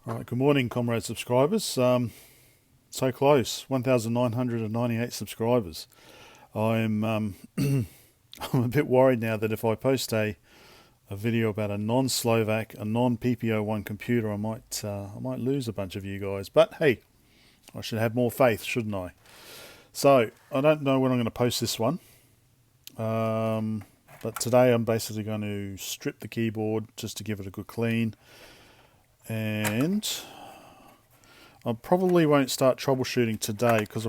Right, good morning, comrade subscribers. So close, 1,998 subscribers. I'm I'm a bit worried now that if I post a video about a non-Slovak, a non-PPO1 computer, I might lose a bunch of you guys. But hey, I should have more faith, shouldn't I? So I don't know when I'm going to post this one. But today I'm basically going to strip the keyboard just to give it a good clean. And I probably won't start troubleshooting today because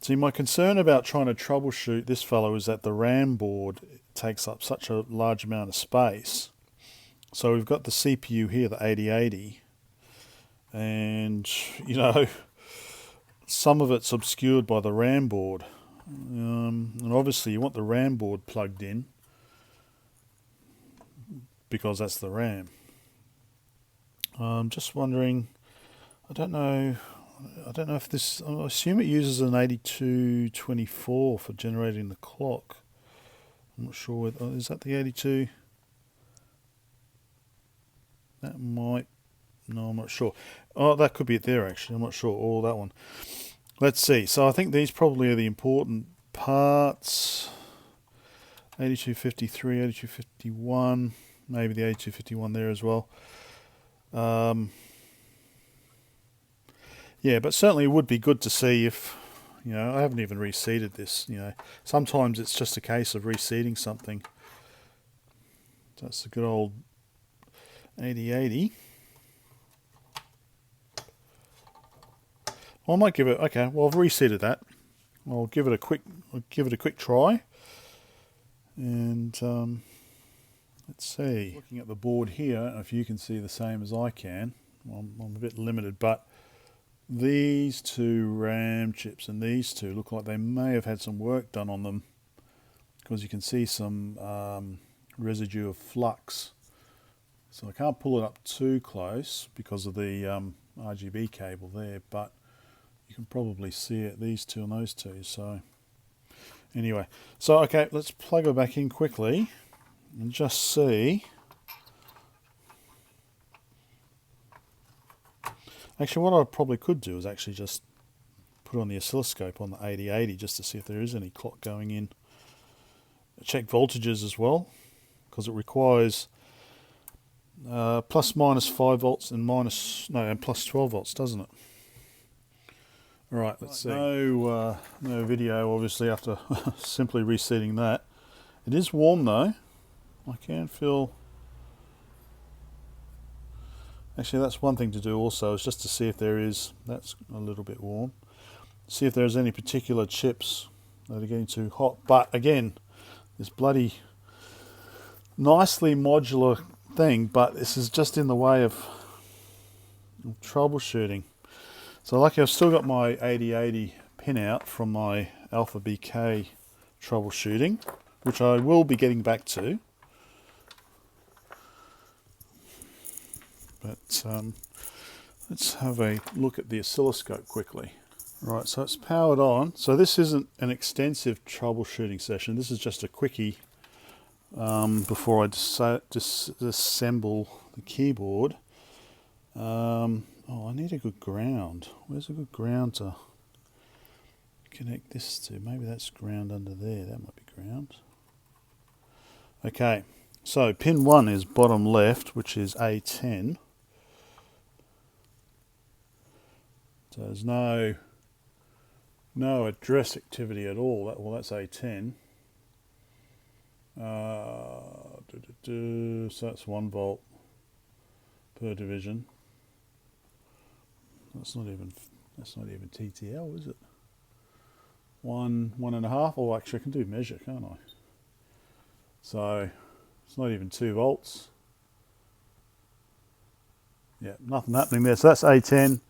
see, my concern about trying to troubleshoot this fellow is that the RAM board takes up such a large amount of space. So we've got the CPU here, the 8080, and you know, some of it's obscured by the RAM board. And obviously you want the RAM board plugged in because that's the RAM. I'm just wondering, I don't know if this, I assume it uses an 8224 for generating the clock. I'm not sure whether, is that the 82? That might, no, I'm not sure. Oh, that could be it there actually, I'm not sure. Oh, that one. Let's see, so I think these probably are the important parts. 8253, 8251, maybe the 8251 there as well. Yeah, but certainly it would be good to see if, you know, I haven't even reseated this, you know. Sometimes it's just a case of reseating something. That's the good old 8080. I might give it, okay, well I've reseated that. I'll give it a quick try. And let's see. Looking at the board here, if you can see the same as I can, I'm a bit limited, but these two RAM chips and these two look like they may have had some work done on them because you can see some residue of flux. So I can't pull it up too close because of the RGB cable there, but you can probably see it, these two and those two. So anyway, so okay, let's plug it back in quickly and just see. Actually, what I probably could do is actually just put on the oscilloscope on the 8080 just to see if there is any clock going in. Check voltages as well, because it requires plus minus 5 volts and plus 12 volts, doesn't it? Alright, let's see. No video obviously after simply reseating that. It is warm though. I can feel... Actually, that's one thing to do also, is just to see if there is... That's a little bit warm. See if there's any particular chips that are getting too hot. But again, this bloody nicely modular thing, but this is just in the way of troubleshooting. So lucky I've still got my 8080 pin out from my Alpha BK troubleshooting, which I will be getting back to. But let's have a look at the oscilloscope quickly. Right, so it's powered on. So this isn't an extensive troubleshooting session. This is just a quickie before I disassemble the keyboard. Oh, I need a good ground. Where's a good ground to connect this to? Maybe that's ground under there. That might be ground. Okay, so pin 1 is bottom left, which is A10. So there's no address activity at all. Well, that's A10. So that's 1 volt per division. That's not even TTL, is it? 1.5. Oh, actually, I can do measure, can't I? So it's not even 2 volts. Yeah, nothing happening there. So that's A10.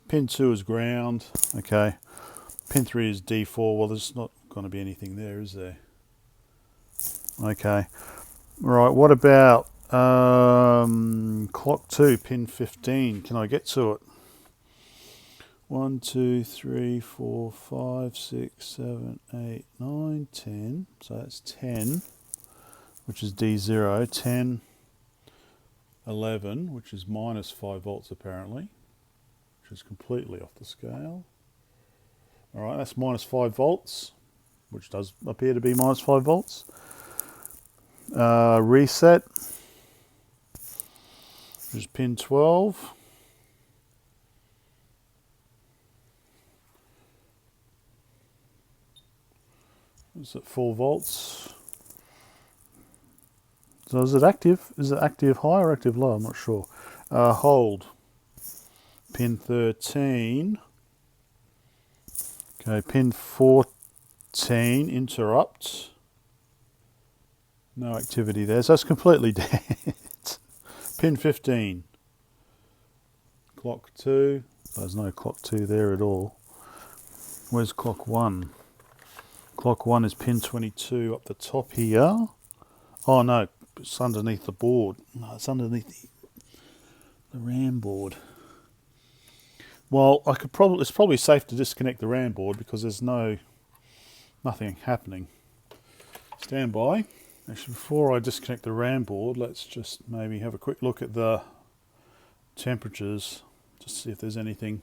Pin 2 is ground. Okay. Pin 3 is D4. Well, there's not going to be anything there, is there? Okay. Right. What about clock 2, pin 15? Can I get to it? 1, 2, 3, 4, 5, 6, 7, 8, 9, 10. So that's 10, which is D0. 10, 11, which is minus 5 volts apparently, which is completely off the scale. Alright, that's minus 5 volts, which does appear to be minus 5 volts. Reset, which is pin 12. Is it 4 volts? So is it active? Is it active high or active low? I'm not sure. Hold. Pin 13. Okay, pin 14, interrupt. No activity there, so it's completely dead. Pin 15. Clock 2. There's no clock 2 there at all. Where's clock 1? Clock 1 is pin 22 up the top here. Oh no, it's underneath the board. No, it's underneath the RAM board. Well, it's probably safe to disconnect the RAM board because there's nothing happening. Stand by. Actually, before I disconnect the RAM board, let's just maybe have a quick look at the temperatures, just see if there's anything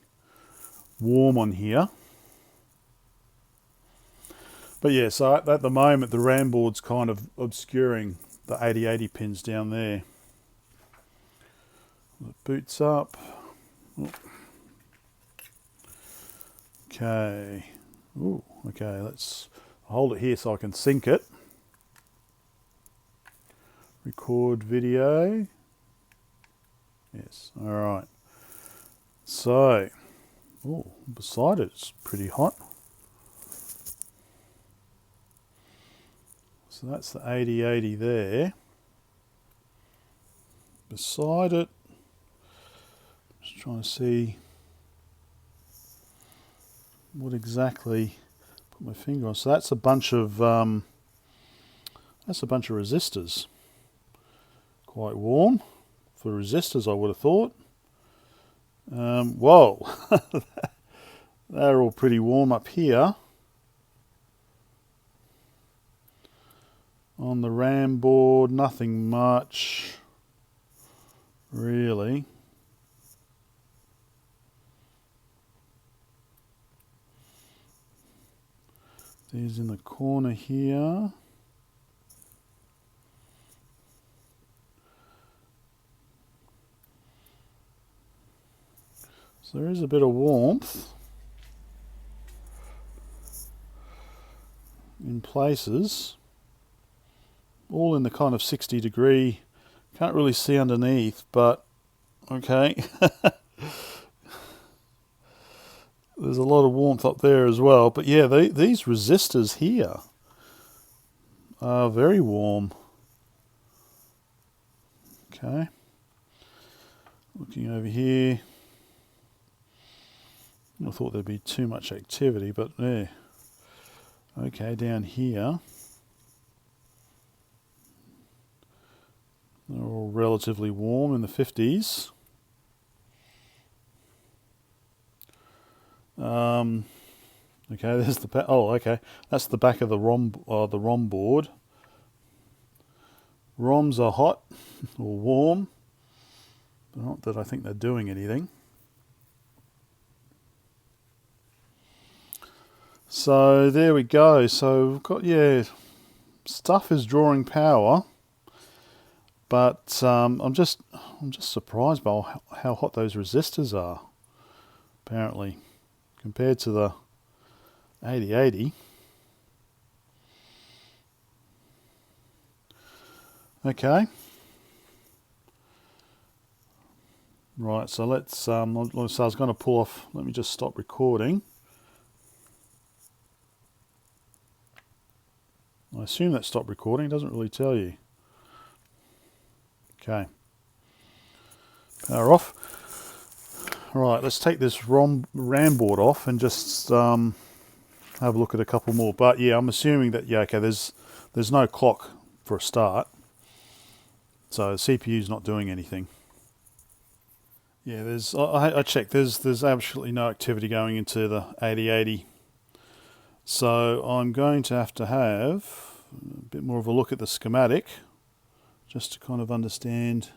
warm on here. But yeah, so at the moment the RAM board's kind of obscuring the 8080 pins down there. It boots up. Okay. Ooh, okay, let's hold it here so I can sync it. Record video. Yes, alright. So, oh, beside it, it's pretty hot. So that's the 8080 there. Beside it, just trying to see what exactly put my finger on. So that's a bunch of resistors. Quite warm for resistors, I would have thought. Whoa, they're all pretty warm up here. On the RAM board, nothing much, really. These in the corner here. So there is a bit of warmth in places. All in the kind of 60 degree, can't really see underneath, but okay. There's a lot of warmth up there as well, but yeah, these resistors here are very warm. Okay, looking over here, I thought there'd be too much activity, but yeah. Okay, down here, they're all relatively warm in the 50s. Okay, there's the back. Oh, okay, that's the back of the ROM board. ROMs are hot or warm, but not that I think they're doing anything. So there we go. So we've got, yeah, stuff is drawing power, but I'm just surprised by how hot those resistors are. Apparently, compared to the 8080. Okay. Right, so let's, so I was going to pull off, let me just stop recording. I assume that stopped recording, it doesn't really tell you. Okay. Power off. Right, let's take this RAM board off and just have a look at a couple more. But yeah, I'm assuming that, yeah, okay, there's no clock for a start. So the CPU's not doing anything. Yeah, I checked, there's absolutely no activity going into the 8080. So I'm going to have a bit more of a look at the schematic, just to kind of understand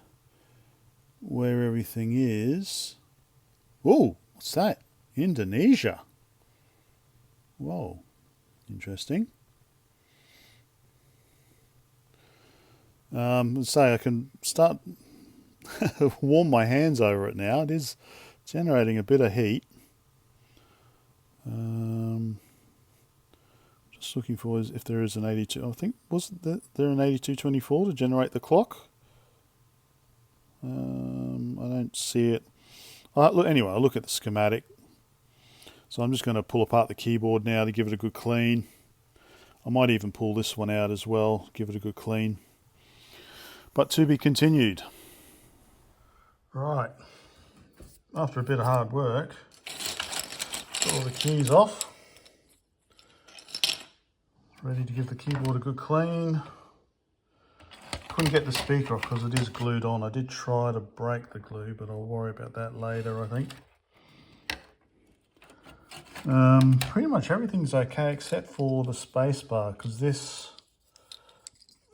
where everything is. Oh, what's that? Indonesia. Whoa, interesting. Let's say I can start warm my hands over it now. It is generating a bit of heat. Just looking for if there is an 82. I think wasn't there an 8224 to generate the clock? I don't see it. Look, anyway, I'll look at the schematic. So I'm just going to pull apart the keyboard now to give it a good clean. I might even pull this one out as well, give it a good clean. But to be continued. Right, after a bit of hard work, got all the keys off. Ready to give the keyboard a good clean. Couldn't get the speaker off because it is glued on. I did try to break the glue, but I'll worry about that later, I think. Pretty much everything's okay except for the space bar, because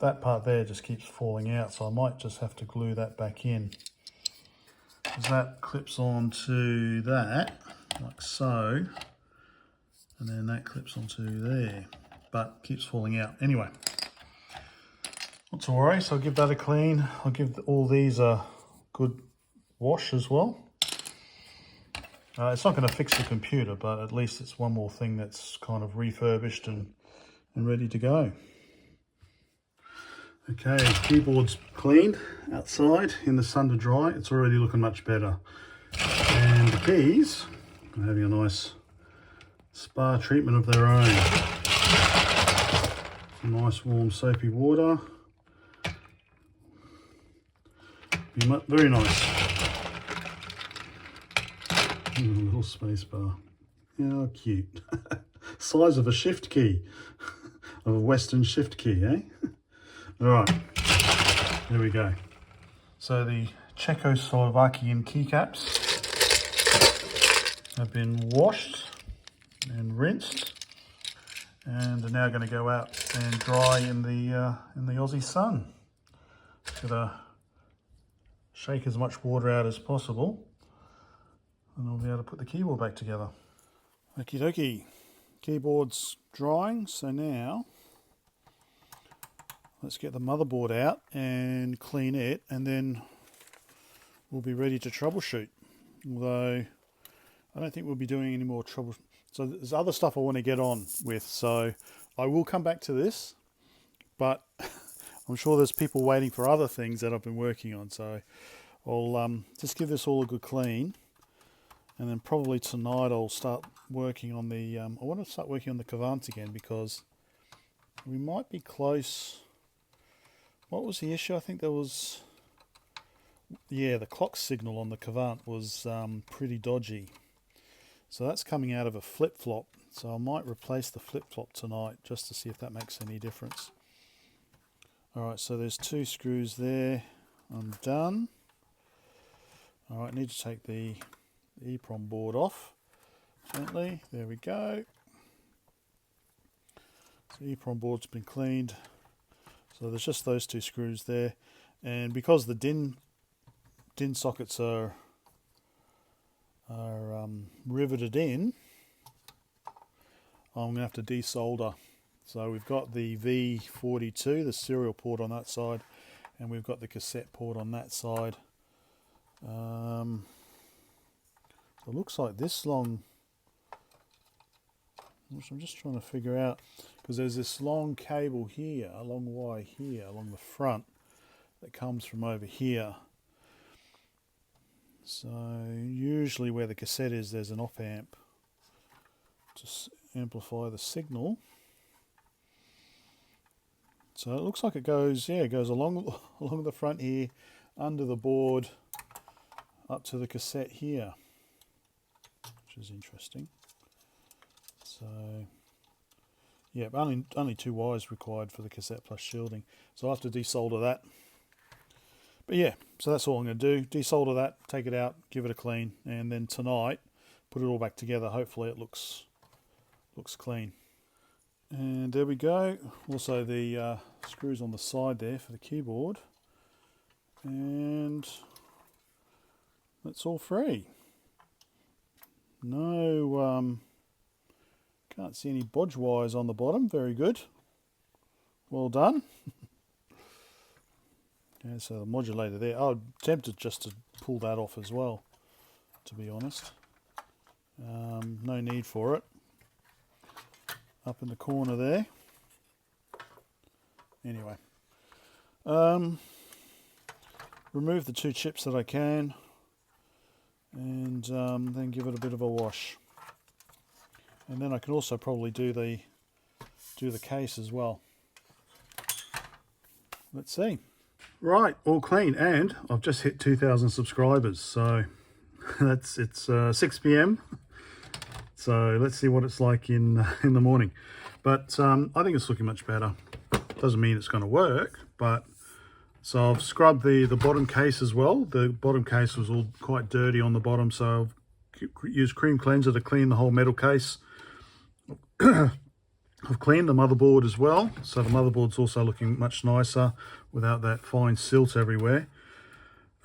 that part there just keeps falling out, so I might just have to glue that back in. Because that clips onto that, like so, and then that clips onto there, but keeps falling out. Anyway, not to worry, so I'll give that a clean. I'll give all these a good wash as well. It's not going to fix the computer, but at least it's one more thing that's kind of refurbished and ready to go. Okay, keyboard's cleaned outside in the sun to dry. It's already looking much better. And the keys are having a nice spa treatment of their own. Some nice warm soapy water. Very nice. A little space bar. How cute. Size of a shift key. Of a Western shift key, eh? Alright, there we go. So the Czechoslovakian keycaps have been washed and rinsed and are now going to go out and dry in the Aussie sun. Just gotta shake as much water out as possible and I'll be able to put the keyboard back together. Okie dokie, keyboard's drying, so now let's get the motherboard out and clean it, and then we'll be ready to troubleshoot. Although I don't think we'll be doing any more trouble. So there's other stuff I want to get on with, so I will come back to this, but I'm sure there's people waiting for other things that I've been working on, so I'll just give this all a good clean, and then probably tonight I'll start working on the, I want to start working on the Cavants again, because we might be close. What was the issue? I think there was, yeah, the clock signal on the Cavant was pretty dodgy. So that's coming out of a flip-flop. So I might replace the flip-flop tonight just to see if that makes any difference. Alright, so there's 2 screws there. I'm done. Alright, I need to take the EEPROM board off gently. There we go. So the EEPROM board's been cleaned. So there's just those 2 screws there, and because the DIN sockets are riveted in, I'm going to have to desolder. So we've got the V42, the serial port on that side, and we've got the cassette port on that side. So it looks like this long, which I'm just trying to figure out, because there's this long cable here, a long wire here along the front that comes from over here. So usually where the cassette is, there's an op amp to amplify the signal. So it looks like it goes, yeah, it goes along the front here, under the board, up to the cassette here, which is interesting. So yeah, only 2 wires required for the cassette plus shielding. So I'll have to desolder that. But yeah, so that's all I'm going to do. Desolder that, take it out, give it a clean, and then tonight put it all back together. Hopefully it looks clean. And there we go. Also the screws on the side there for the keyboard. And That's all free. No, can't see any bodge wires on the bottom. Very good. Well done. Okay, so the modulator there. I'm tempted just to pull that off as well, to be honest. No need for it. Up in the corner there. Anyway. Remove the 2 chips that I can, and then give it a bit of a wash. And then I can also probably do the case as well. Let's see. Right, all clean, and I've just hit 2,000 subscribers, so it's 6 p.m. So let's see what it's like in the morning. But I think it's looking much better. Doesn't mean it's going to work, but so I've scrubbed the bottom case as well. The bottom case was all quite dirty on the bottom, so I've used cream cleanser to clean the whole metal case. I've cleaned the motherboard as well, so the motherboard's also looking much nicer without that fine silt everywhere.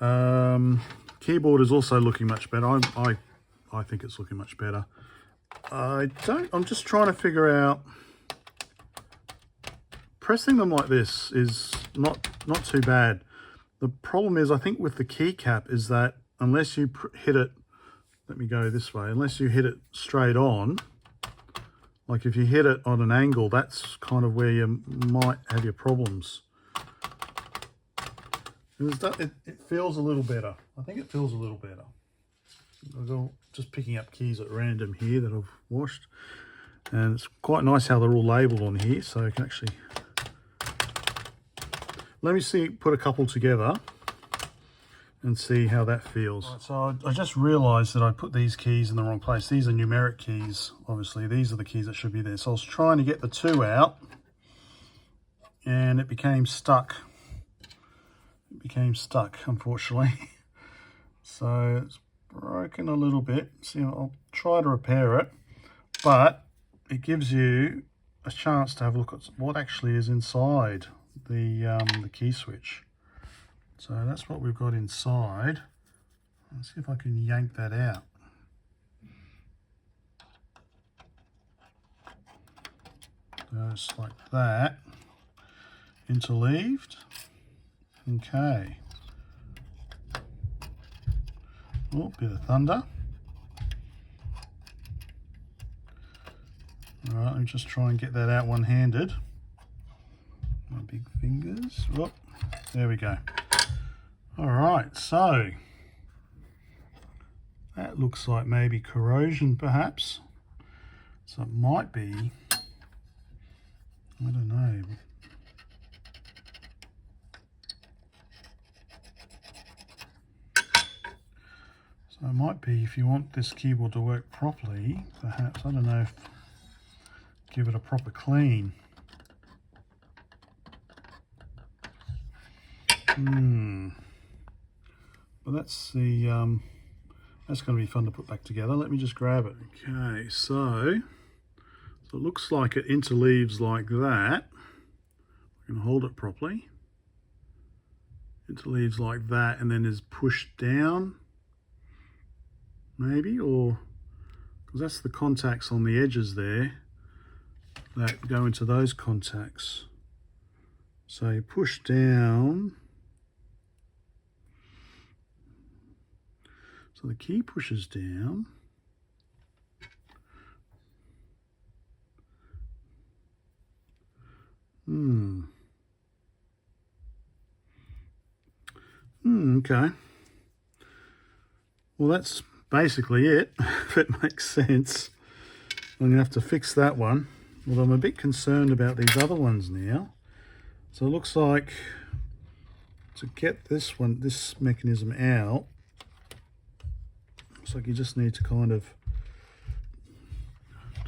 Keyboard is also looking much better. I think it's looking much better. I'm just trying to figure out, pressing them like this is not too bad. The problem is, I think with the keycap is that unless you hit it, let me go this way, unless you hit it straight on, like if you hit it on an angle, that's kind of where you might have your problems. It feels a little better. I think it feels a little better. I'm just picking up keys at random here that I've washed. And it's quite nice how they're all labelled on here, so you can actually... Let me see, put a couple together and see how that feels. Right, so I just realised that I put these keys in the wrong place. These are numeric keys, obviously. These are the keys that should be there. So I was trying to get the 2 out, and it became stuck. It became stuck, unfortunately. So it's broken a little bit. See, I'll try to repair it, but it gives you a chance to have a look at what actually is inside the key switch. So that's what we've got inside. Let's see if I can yank that out. Just like that. Interleaved. Okay. Oh, bit of thunder. All right, let me just try and get that out one-handed. My big fingers. Oh, there we go. All right, so that looks like maybe corrosion, perhaps. So it might be, I don't know. So it might be, if you want this keyboard to work properly, perhaps, I don't know, if give it a proper clean. But that's the that's going to be fun to put back together. Let me just grab it. Okay, so it looks like it interleaves like that. I can hold it properly. Interleaves like that, and then is pushed down, maybe, or because that's the contacts on the edges there that go into those contacts. So you push down. So the key pushes down. Okay. Well, that's basically it, if it makes sense. I'm going to have to fix that one. Well, I'm a bit concerned about these other ones now. So it looks like to get this mechanism out, looks like you just need to kind of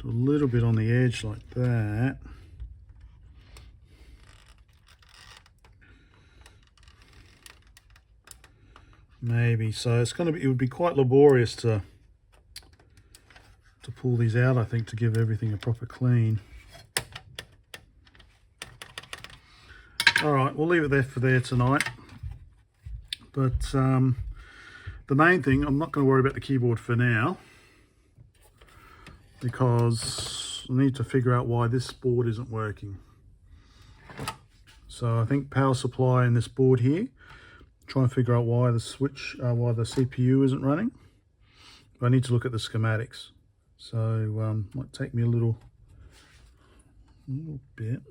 do a little bit on the edge like that. Maybe. So it's going to be, it would be quite laborious to pull these out, I think, to give everything a proper clean. All right, we'll leave it there for tonight. But the main thing, I'm not going to worry about the keyboard for now, because I need to figure out why this board isn't working. So I think power supply in this board here, try and figure out why the why the CPU isn't running. But I need to look at the schematics. So might take me a little bit.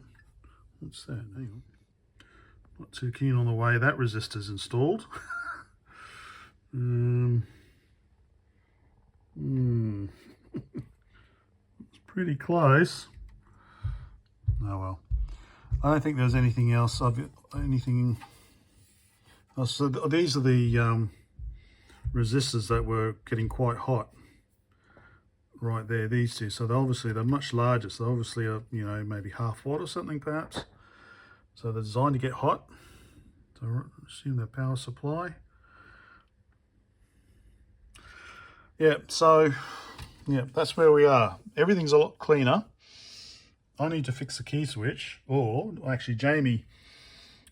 What's that? Hang on. Not too keen on the way that resistor's installed. It's pretty close. Oh well. I don't think there's anything else. So these are the resistors that were getting quite hot. Right there, these two. So they're much larger. So obviously, you know, maybe half watt or something perhaps. So they're designed to get hot. So assume the power supply. Yeah, so yeah, that's where we are. Everything's a lot cleaner. I need to fix the key switch, or actually Jamie's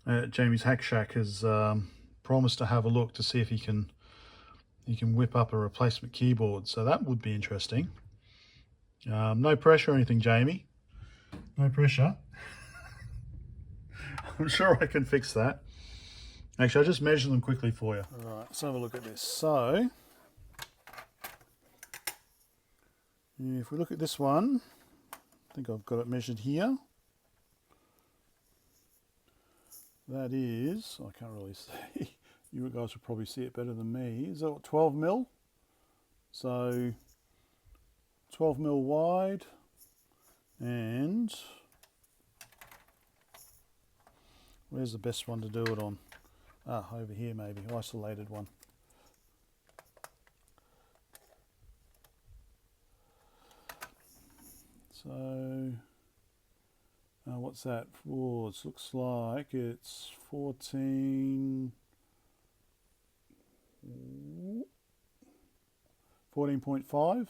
Hack Shack has promised to have a look to see if he can whip up a replacement keyboard. So that would be interesting. No pressure or anything, Jamie. No pressure. I'm sure I can fix that. Actually, I'll just measure them quickly for you. All right, let's have a look at this. So if we look at this one, I think I've got it measured here. That is, I can't really see. You guys will probably see it better than me. Is that what, 12 mil? So 12 mil wide, and where's the best one to do it on? Ah, over here maybe, isolated one. So, what's that? Oh, it looks like it's 14.5.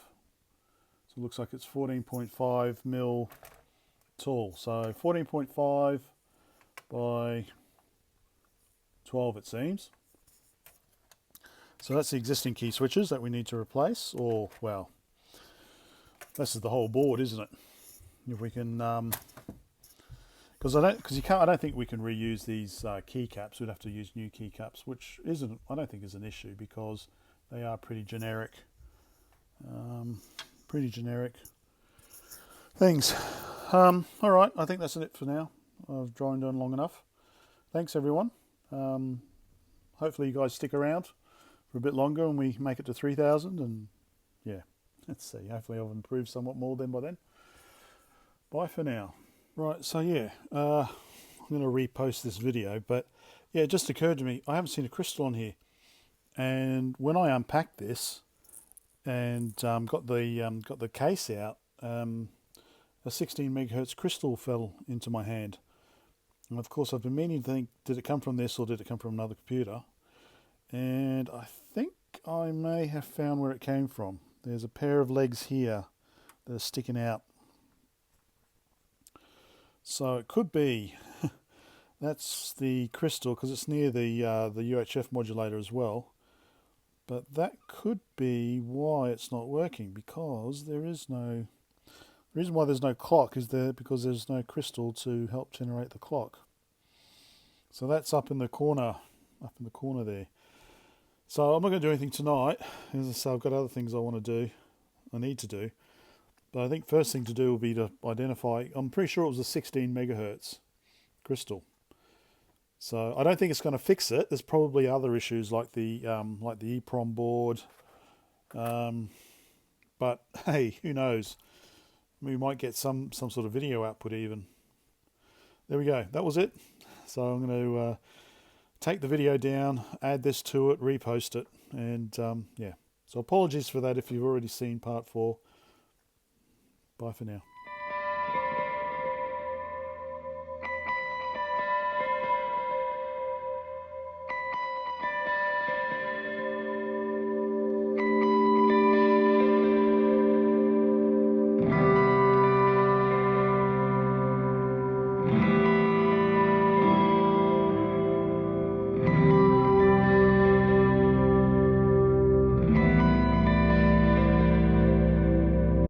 So it looks like it's 14.5 mil tall. So 14.5 by 12 it seems. So that's the existing key switches that we need to replace, or well, this is the whole board, isn't it? If we can, because I don't think we can reuse these keycaps. We'd have to use new keycaps, which I don't think is an issue, because they are pretty generic things. All right, I think that's it for now. I've droned on long enough. Thanks everyone. Hopefully you guys stick around for a bit longer and we make it to 3,000, and yeah, let's see. Hopefully I've improved somewhat more by then. Bye for now. Right, so yeah, I'm going to repost this video, but yeah, it just occurred to me, I haven't seen a crystal on here. And when I unpacked this and got the case out, a 16 megahertz crystal fell into my hand. And of course I've been meaning to think, did it come from this or did it come from another computer? And I think I may have found where it came from. There's a pair of legs here that are sticking out. So it could be that's the crystal, because it's near the UHF modulator as well. But that could be why it's not working, because there is no. The reason why there's no clock is because there's no crystal to help generate the clock. So that's up in the corner there. So I'm not going to do anything tonight. As I say, I've got other things I need to do. But I think first thing to do will be to identify, I'm pretty sure it was a 16 megahertz crystal. So I don't think it's going to fix it. There's probably other issues like the EEPROM board. But hey, who knows? We might get some sort of video output even. There we go. That was it. So I'm going to take the video down, add this to it, repost it, and yeah. So apologies for that if you've already seen part 4. Bye for now.